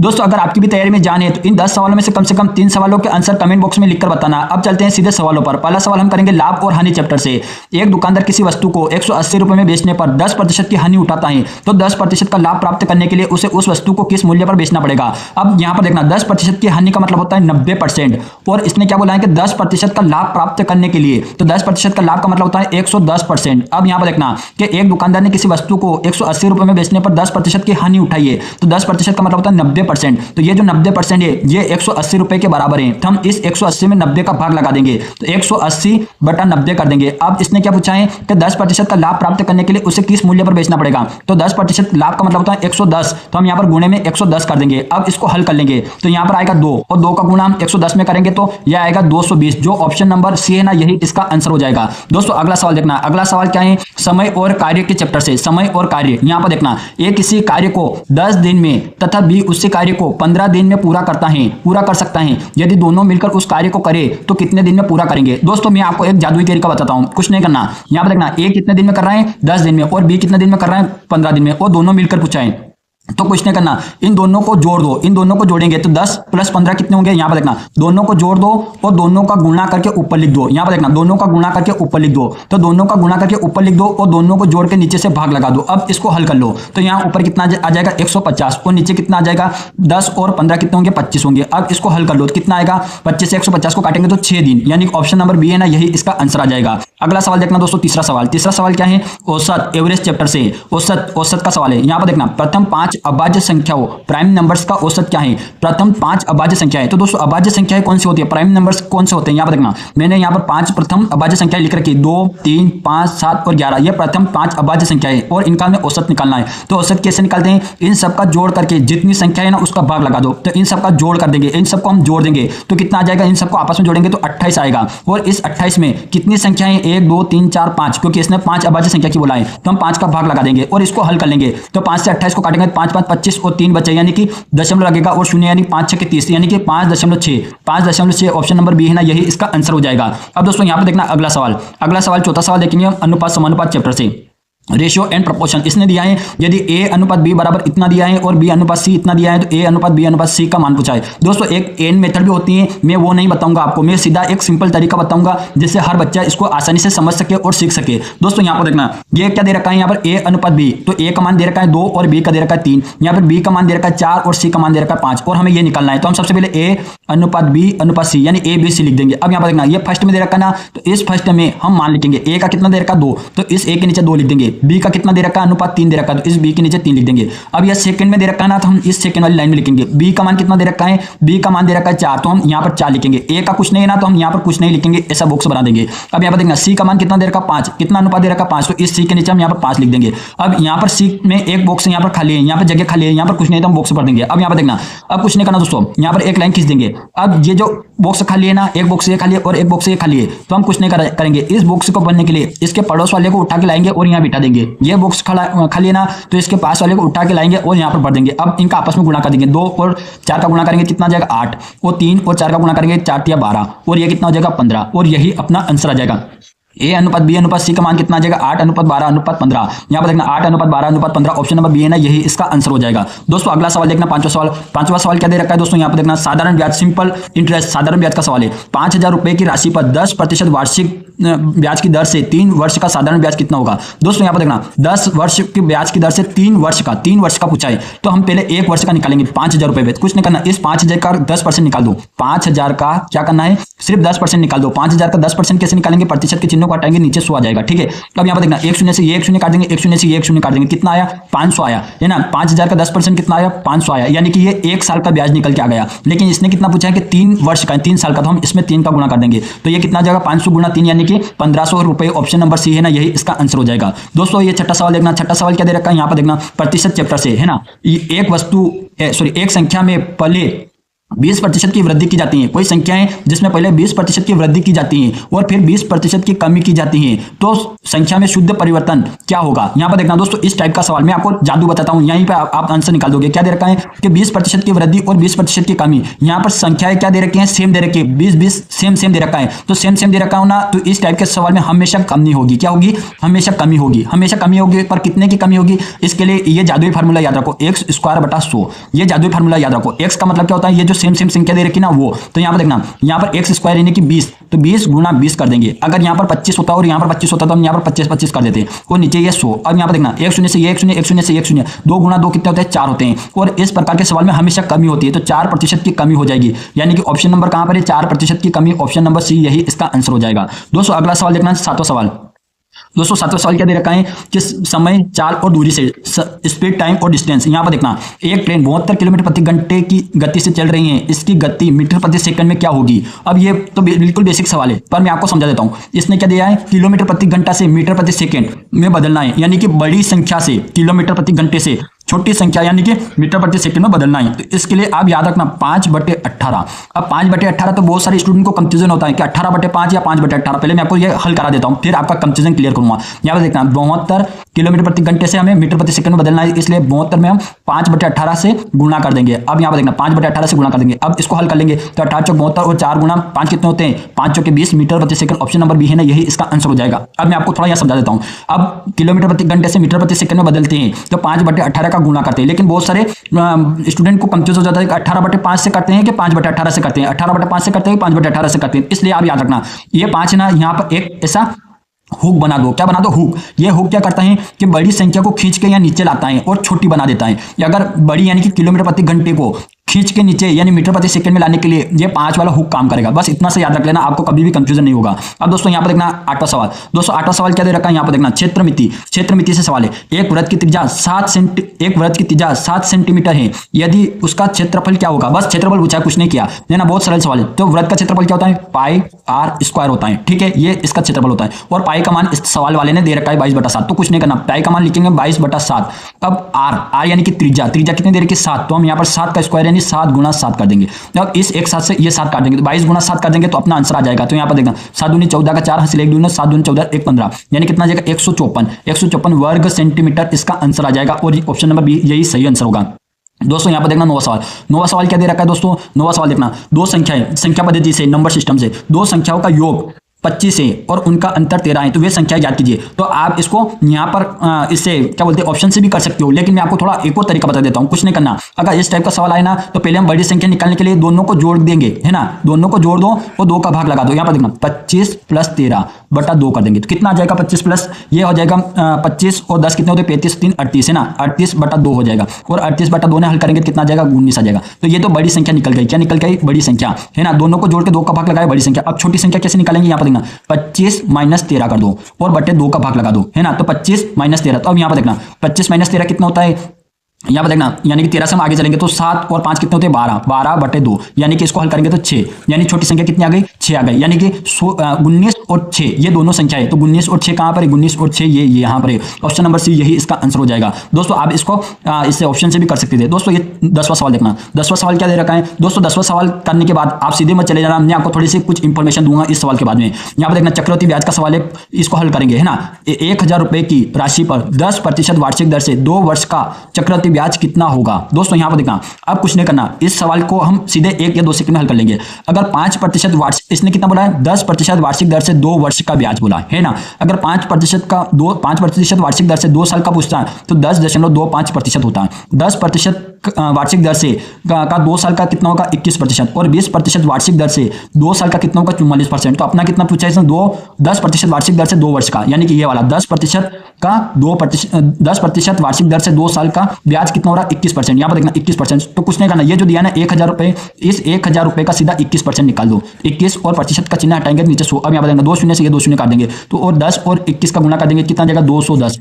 दोस्तों अगर आपकी भी तैयारी में जान है तो इन 10 सवालों में से कम 3 सवालों के आंसर कमेंट बॉक्स में लिखकर बताना। अब चलते हैं सीधे सवालों पर। पहला सवाल हम करेंगे लाभ और हानि चैप्टर से। एक दुकानदार किसी वस्तु को 180 रुपए में बेचने पर 10% की हानि उठाता है, तो 10% का लाभ प्राप्त करने के लिए उसे उस वस्तु को किस मूल्य पर बेचना पड़ेगा। अब यहां पर देखना 10% की हानि का मतलब होता है 90%, और इसने क्या बोला है कि 10% का लाभ प्राप्त करने के लिए, तो 10% का लाभ का मतलब होता है 110%। अब यहां पर देखना कि एक दुकानदार ने किसी वस्तु को 180 रुपए में बेचने पर 10% की हानि उठाई है, तो 10% का मतलब होता है 90%। तो ये जो 90% है ये 180 रुपए के बराबर है, तो हम इस 180 में 90 का भाग लगा देंगे, तो 180 बटा 90 कर देंगे। अब इसने क्या पूछा है कि 10% का लाभ प्राप्त करने के लिए उसे किस मूल्य पर बेचना पड़ेगा, तो 10% लाभ का मतलब होता है 110, तो हम यहां पर गुणे में 110 कर देंगे। अब इसको हल कर लेंगे तो यहां पर आएगा 2, और 2 का गुणा हम 110 में करेंगे तो यह आएगा 220, जो ऑप्शन नंबर सी है ना, यही इसका आंसर हो जाएगा। दोस्तों अगला सवाल देखना, अगला सवाल क्या है, समय और कार्य के चैप्टर से। समय और कार्य, यहां पर देखना ए किसी कार्य को 10 दिन में तथा बी उसी कार्य को 15 दिन में पूरा कर सकता है। यदि दोनों मिलकर उस कार्य को करे तो कितने दिन में पूरा करेंगे। दोस्तों मैं आपको एक जादुई तरीका बताता हूं, कुछ नहीं करना। यहां पर देखना ए कितने दिन में कर रहा है, 10 दिन में, और बी कितने दिन में कर रहा है, 15 दिन में, और दोनों मिलकर पूछा है, तो कुछ नहीं करना, इन दोनों को जोड़ दो। इन दोनों को जोड़ेंगे तो 10 प्लस 15 कितने होंगे, यहां पर देखना दोनों को जोड़ दो और दोनों का गुणा करके ऊपर लिख दो। यहां पर देखना दोनों का गुणा करके ऊपर लिख दो, तो दोनों का गुणा करके ऊपर लिख दो और दोनों को जोड़ के नीचे से भाग लगा दो। अब इसको हल कर लो तो यहां ऊपर कितना आ जाएगा 150, और नीचे कितना आ जाएगा 10 और 15 कितने होंगे 25 होंगे। अब इसको हल कर लो तो कितना आएगा, 25 से 150 को काटेंगे तो 6 दिन, यानी ऑप्शन नंबर बी है ना, यही इसका आंसर आ जाएगा। अगला सवाल देखना दोस्तों, तीसरा सवाल क्या है, औसत, एवरेज चैप्टर से। औसत का सवाल है। यहां पर देखना प्रथम 5 अभाज्य संख्याओं प्राइम नंबर्स का औसत क्या है। प्रथम 5 अभाज्य संख्याएं, तो दोस्तों अभाज्य संख्याएं कौन सी होती है, प्राइम नंबर्स कौन से होते हैं। यहां पर देखना मैंने यहां पर 5 प्रथम अभाज्य संख्याएं लिख रखी, 2, 3, 5, 7 और 11, ये प्रथम 5 अभाज्य संख्याएं, और इनका हमें औसत निकालना है। तो औसत कैसे निकालते हैं, इन सबका जोड़ करके जितनी संख्या है ना उसका भाग लगा दो, तो इन सबका जोड़ कर देंगे, इन सबको हम जोड़ देंगे तो कितना आ जाएगा, इन सबको आपस में जोड़ेंगे तो 28 आएगा। और इस 28 में कितनी संख्याएं, 1, 2, 3, 4, 5, क्योंकि इसने 5 अभाज्य संख्या की बोला है, तो हम 5 का भाग लगा देंगे और इसको हल कर लेंगे। तो 5 से 28 को काटेंगे, 5, 5, 25 और 3 बचे, यानी कि दशमलव लगेगा और शून्य, यानी 5, 6 के 30, यानी कि 5.6 ऑप्शन नंबर बी है ना, यही इसका आंसर हो जाएगा। अब दोस्तों यहां पर देखना अगला सवाल चौथा सवाल देखेंगे हम अनुपात समानुपात चैप्टर से। रेशियो एंड प्रोपोर्शन इसने दिया है, यदि ए अनुपात बी बराबर इतना दिया है और बी अनुपात सी इतना दिया है, तो ए अनुपात बी अनुपात सी का मान पूछा है। दोस्तों एक एन मेथड भी होती है, मैं वो नहीं बताऊंगा आपको, मैं सीधा एक सिंपल तरीका बताऊंगा जिससे हर बच्चा इसको आसानी से समझ सके और सीख सके। दोस्तों यहां पर देखना ये क्या दे रखा है, यहाँ पर ए अनुपात बी, तो ए का मान दे रखा है 2 और बी का दे रखा है 3, यहाँ पर बी का मान दे रखा है 4 और सी का मान दे रखा है 5, और हमें ये निकालना है। तो हम सबसे पहले ए अनुपात बी अनुपात सी यानी ए बी सी लिख देंगे। अब यहाँ पर देखना ये फर्स्ट में दे रखा ना, तो इस फर्स्ट में हम मान लिखेंगे ए का कितना दे रखा 2, तो इस ए के नीचे 2 लिख देंगे। बी का कितना दे रखा अनुपात 3 दे रखा है, तो इस बी के नीचे 3 लिख देंगे। अब यह सेकंड में दे रखा है ना, तो हम इस सेकंड वाली लाइन में लिखेंगे। बी का मान कितना दे रखा है, बी का मान दे रखा है 4, तो हम यहाँ पर 4 लिखेंगे। ए का कुछ नहीं है ना, तो हम यहाँ पर कुछ नहीं लिखेंगे, ऐसा बॉक्स बना देंगे। अब यहाँ पर देखना सी का मान कितना दे रखा 5, कितना अनुपात दे रखा 5, तो इस सी के नीचे हम यहाँ पर 5 लिख देंगे। अब यहाँ पर सी में एक बॉक्स यहाँ पर खाली है, यहाँ पर जगह खाली है, यहाँ पर कुछ नहीं तो हम बॉक्स भर देंगे। अब यहाँ पर देखना अब कुछ नहीं करना दोस्तों, यहाँ पर एक लाइन खींच देंगे। अब ये जो बॉक्स खाली है ना, एक बॉक्स ये खाली है और एक बॉक्स ये खाली है, तो हम कुछ नहीं करेंगे। इस बॉक्स को भरने के लिए इसके पड़ोस वाले को उठा के लाएंगे और यहाँ बिठा देंगे। ये बॉक्स खाली है ना, तो इसके पास वाले को उठा के लाएंगे और यहाँ पर भर देंगे। अब इनका आपस में गुणा कर देंगे, 2 और 4 का गुणा करेंगे कितना आ जाएगा 8, और 3 और 4 का गुणा करेंगे 4 या 12, और ये कितना हो जाएगा 15, और यही अपना आंसर आ जाएगा। ए अनुपात बी अनुपात सी का मान कितना आ जाएगा 8 अनुपात 12 अनुपात 15। यहाँ पर देखना 8 अनुपात 12 अनुपात 15 ऑप्शन नंबर बी है ना, यही इसका आंसर हो जाएगा। दोस्तों अगला सवाल देखना पांचवा सवाल क्या दे रखा है दोस्तों, यहाँ पर देखना साधारण ब्याज सिंपल इंटरेस्ट साधारण ब्याज का सवाल है। 5,000 रुपए की राशि पर 10% वार्षिक ब्याज की दर से 3 वर्ष का साधारण ब्याज कितना होगा। दोस्तों यहाँ पर देखना 10 वर्ष की ब्याज की दर से 3 वर्ष का पूछा है, तो हम पहले 1 वर्ष का निकालेंगे 5,000 रुपए। कुछ नहीं करना, इस 5,000 का 10% निकाल दो। 5,000 का क्या करना है, सिर्फ 10% निकाल दो। 5,000 का 10% कैसे निकालेंगे, प्रतिशत के चिन्हों को हटाएंगे, नीचे 100 आ जाएगा। ठीक है, अब यहाँ पर देखना 1 शून्य से ये 1 शून्य काट देंगे, 1 शून्य से ये 1 शून्य काट देंगे, कितना आया 500 आया है ना। 5,000 का 10% कितना आया 500 आया, यानी कि ये 1 साल का ब्याज निकल के आ गया। लेकिन इसने कितना पूछा है कि 3 वर्ष का 3 साल का, तो हम इसमें 3 का गुणा कर देंगे, तो ये कितना आ जाएगा 500 गुणा 3 यानी कि 1,500 रुपए। ऑप्शन नंबर सी है ना, यही इसका आंसर हो जाएगा। दोस्तों ये छठा सवाल देखना, छठा सवाल क्या दे रखा है यहाँ पर देखना प्रतिशत चैप्टर से है ना। एक संख्या में पहले 20% की वृद्धि की जाती है, कोई संख्याएं जिसमें पहले 20% की वृद्धि की जाती है और फिर 20% की कमी की जाती है, तो संख्या में शुद्ध परिवर्तन क्या होगा। यहां पर देखना दोस्तों, इस टाइप का सवाल मैं आपको जादू बताता हूं, यहीं पे आप आंसर निकाल दोगे। क्या दे रखा है कि 20% की वृद्धि और 20% की कमी। यहां पर संख्याएं क्या दे रखी है, सेम दे रखी है, 20 सेम दे रखा है, तो सेम दे रखा हो ना, तो इस टाइप के सवाल में हमेशा कमी होगी। क्या होगी, हमेशा कमी होगी, हमेशा कमी होगी। पर कितने की कमी होगी, इसके लिए ये जादुई फार्मूला याद रखो, एक्स स्क्वायर बटा 100। ये जादुई फार्मूला याद रखो। एक्स का मतलब क्या होता है, ये जो सेम संख्या दे रखी ना वो, तो यहां पर देखना, यहां पर एक्स स्क्वायर यानी कि 20, तो 20 गुना 20 कर देंगे। अगर यहां पर 25 होता और यहां पर 25 होता तो हम यहां पर 25 कर देते हैं, और नीचे ये 100। अब यहां पर देखना, एक शून्य से ये एक शून्य, एक शून्य से एक शून्य, 2 गुना 2 कितने होते हैं, 4 होते हैं। और इस प्रकार के सवाल में हमेशा कमी होती है, तो 4% की कमी हो जाएगी, यानी कि ऑप्शन नंबर कहां पर है, 4% की कमी, ऑप्शन नंबर सी यही इसका आंसर हो जाएगा। दोस्तों अगला सवाल देखना, 7वां सवाल। दोस्तों 7वां सवाल क्या दे रखा है कि समय, चाल और दूरी से, स्पीड, टाइम और डिस्टेंस। यहां पर देखना, एक ट्रेन 72 किलोमीटर प्रति घंटे की गति से चल रही है, इसकी गति मीटर प्रति सेकंड में क्या होगी। अब ये तो बिल्कुल बेसिक सवाल है, पर मैं आपको समझा देता हूं। इसने क्या दिया है, किलोमीटर प्रति घंटा से मीटर प्रति सेकंड में बदलना है, यानी कि बड़ी संख्या से किलोमीटर प्रति घंटे से छोटी संख्या यानी कि मीटर प्रति सेकंड में बदलना है। तो इसके लिए आप याद रखना 5/18। अब 5/18 तो बहुत सारे स्टूडेंट को कंफ्यूजन होता है कि 18/5 या 5/18। पहले मैं आपको ये हल करा देता हूं, फिर आपका कंफ्यूजन क्लियर करूंगा। यहां पर देखना, 72 किलोमीटर प्रति घंटे से हमें मीटर प्रति सेकंड में बदलना है, इसलिए 72 में हम 5/18 से गुणा कर देंगे। अब यहां पर देखना, 5/18 से गुणा कर देंगे। अब इसको हल कर लेंगे तो 18 चौक 72 और 4 गुना 5 कितने होते हैं, 5 चौके 20 मीटर प्रति सेकंड। ऑप्शन नंबर बी है ना, यही इसका आंसर हो जाएगा। अब मैं आपको थोड़ा यहां समझा देता हूं। अब किलोमीटर प्रति घंटे से मीटर प्रति सेकंड में बदलते हैं तो 5/18 का गुणा करते हैं, लेकिन बहुत सारे स्टूडेंट को कंफ्यूज हो जाता है कि 18/5 से करते हैं कि 5/18 से करते हैं, 18/5 से करते हैं कि 5/18 से करते हैं। इसलिए आप याद रखना, ये 5 ना यहां पर एक ऐसा हुक बना दो। क्या बना दो, हुक। ये हुक क्या करता है कि बड़ी संख्या को खींच के यहाँ नीचे लाता है और छोटी बना देता है। अगर बड़ी यानी कि किलोमीटर प्रति घंटे को खींच के नीचे यानी मीटर प्रति सेकंड में लाने के लिए ये 5 वाला हुक काम करेगा। बस इतना से याद रख लेना, आपको कभी भी कंफ्यूजन नहीं होगा। अब दोस्तों यहाँ पर देखना 8वां सवाल। दोस्तों 8वां सवाल क्या दे रखा है, यहाँ पर देखना, क्षेत्रमिति से सवाल है। एक वृत्त की त्रिज्या 7 सेंटीमीटर है, यदि उसका क्षेत्रफल क्या होगा। बस क्षेत्रफल पूछा है, कुछ नहीं किया है ना, बहुत सरल सवाल है। तो वृत्त का क्षेत्रफल क्या होता है, पाई आर स्क्वायर होता है, ठीक है, ये इसका क्षेत्रफल होता है। और पाई का मान इस सवाल वाले ने दे रखा है 22/7, तो कुछ नहीं करना, पाई का मान लिखेंगे 22/7। अब आर यानी कि त्रिज्या कितने दे रखी है, 7, तो हम यहाँ पर 7 का स्क्वायर यानी 7 गुना 7 कर देंगे। अब इस एक 7 से ये 7 काट देंगे तो 22 गुना 7 कर देंगे तो अपना आंसर आ जाएगा। तो यहाँ पर देखना, 7 दूनी 14 का 4 हासिल 1 दूनी 7 दूनी 14 1 15, यानी कितना आ जाएगा 154 वर्ग सेंटीमीटर इसका आंसर आ जाएगा। और ऑप्शन नंबर बी यही सही आंसर होगा। दोस्तों यहाँ पर देखना 9वां सवाल क्या दे रखा है दोस्तों। 9वां सवाल देखना, दो संख्याएं संख्या पद्धति से, नंबर सिस्टम से, दो संख्याओं का योग 25 है और उनका अंतर 13 है, तो वे संख्याएं याद कीजिए। तो आप इसको यहाँ पर इससे क्या बोलते हैं, ऑप्शन से भी कर सकते हो, लेकिन मैं आपको थोड़ा एक और तरीका बता देता हूँ। कुछ नहीं करना, अगर इस टाइप का सवाल आए ना तो पहले हम बड़ी संख्या निकालने के लिए दोनों को जोड़ देंगे, है ना, दोनों को जोड़ दो और 2 का भाग लगा दो। यहाँ पर देखना 25 + 13/2 कर देंगे तो कितना आ जाएगा, 25 प्लस ये हो जाएगा 25 और 10 कितने होते हैं, 35 3 38 है ना, 38/2 हो जाएगा। और 38/2 ने हल करेंगे कितना आ जाएगा, 19 आ जाएगा। तो ये तो बड़ी संख्या निकल गई। क्या निकल गई, बड़ी संख्या, है ना, दोनों को जोड़ के 2 का भाग लगाया, बड़ी संख्या। अब छोटी संख्या कैसे निकालेंगे, यहाँ पर देखना 25 - 13 कर दो और बटे 2 का भाग लगा दो, है ना, तो 25 - 13। तो अब यहाँ पर देखना 25 - 13 कितना होता है, यहाँ पर देखना, यानी कि 13 से हम आगे चलेंगे तो 7 और 5 कितने होते हैं, 12/2, यानी कि इसको हल करेंगे तो 6, यानी छोटी संख्या कितनी आ गई, 6 आ गई, यानी कि 19 और 6 ये दोनों संख्या है। तो 19 और 6 कहां पर है, 19 और 6 ये यहाँ पर है। ऑप्शन नंबर सी यही इसका आंसर हो जाएगा। दोस्तों आप इसको इससे ऑप्शन से भी कर सकते थे। दोस्तों ये 10वां सवाल देखना, 10वां सवाल क्या दे रखा है दोस्तों। 10वां सवाल करने के बाद आप सीधे मत चले जाना, मैं आपको थोड़ी सी कुछ इंफॉर्मेशन दूंगा इस सवाल के बाद में। यहाँ पर देखना, चक्रवृद्धि ब्याज का सवाल है, इसको हल करेंगे, है ना। 1000 रुपए की राशि पर 10% वार्षिक दर से 2 वर्ष का चक्रवृद्धि ब्याज कितना होगा। दोस्तों यहां पर देखना, अब कुछ नहीं करना, इस सवाल को हम सीधे 1 या 2 सेकंड में हल कर लेंगे। अगर 5% वार्षिक, इसने कितना बोला है, 10% वार्षिक दर से 2 वर्ष का ब्याज बोला है ना। अगर 5% वार्षिक दर से 2 साल का पूछता है तो 10.25% होता है। 10% वार्षिक दर से का 2 साल का कितना होगा, 21%। और 20% वार्षिक दर से 2 साल का कितना होगा, 44%। तो अपना कितना पूछा है इसने, 10% वार्षिक दर से 2 वर्ष का, यानी कि ये वाला 10% का 10% वार्षिक दर से 2 साल का ब्याज कितना हो रहा है, 21%। यहाँ पर देखना 21%। तो कुछ नहीं करना, ये जो दिया ना 1000 रुपए, इस 1000 रुपए का सीधा 21% निकाल दो। 21 और प्रतिशत का चिन्ह हटाएंगे नीचे 100। अब यहाँ पर देखना 2 शून्य से ये 2 शून्य काट देंगे तो और 10 और 21 का गुना कर देंगे, कितना जाएगा, 210।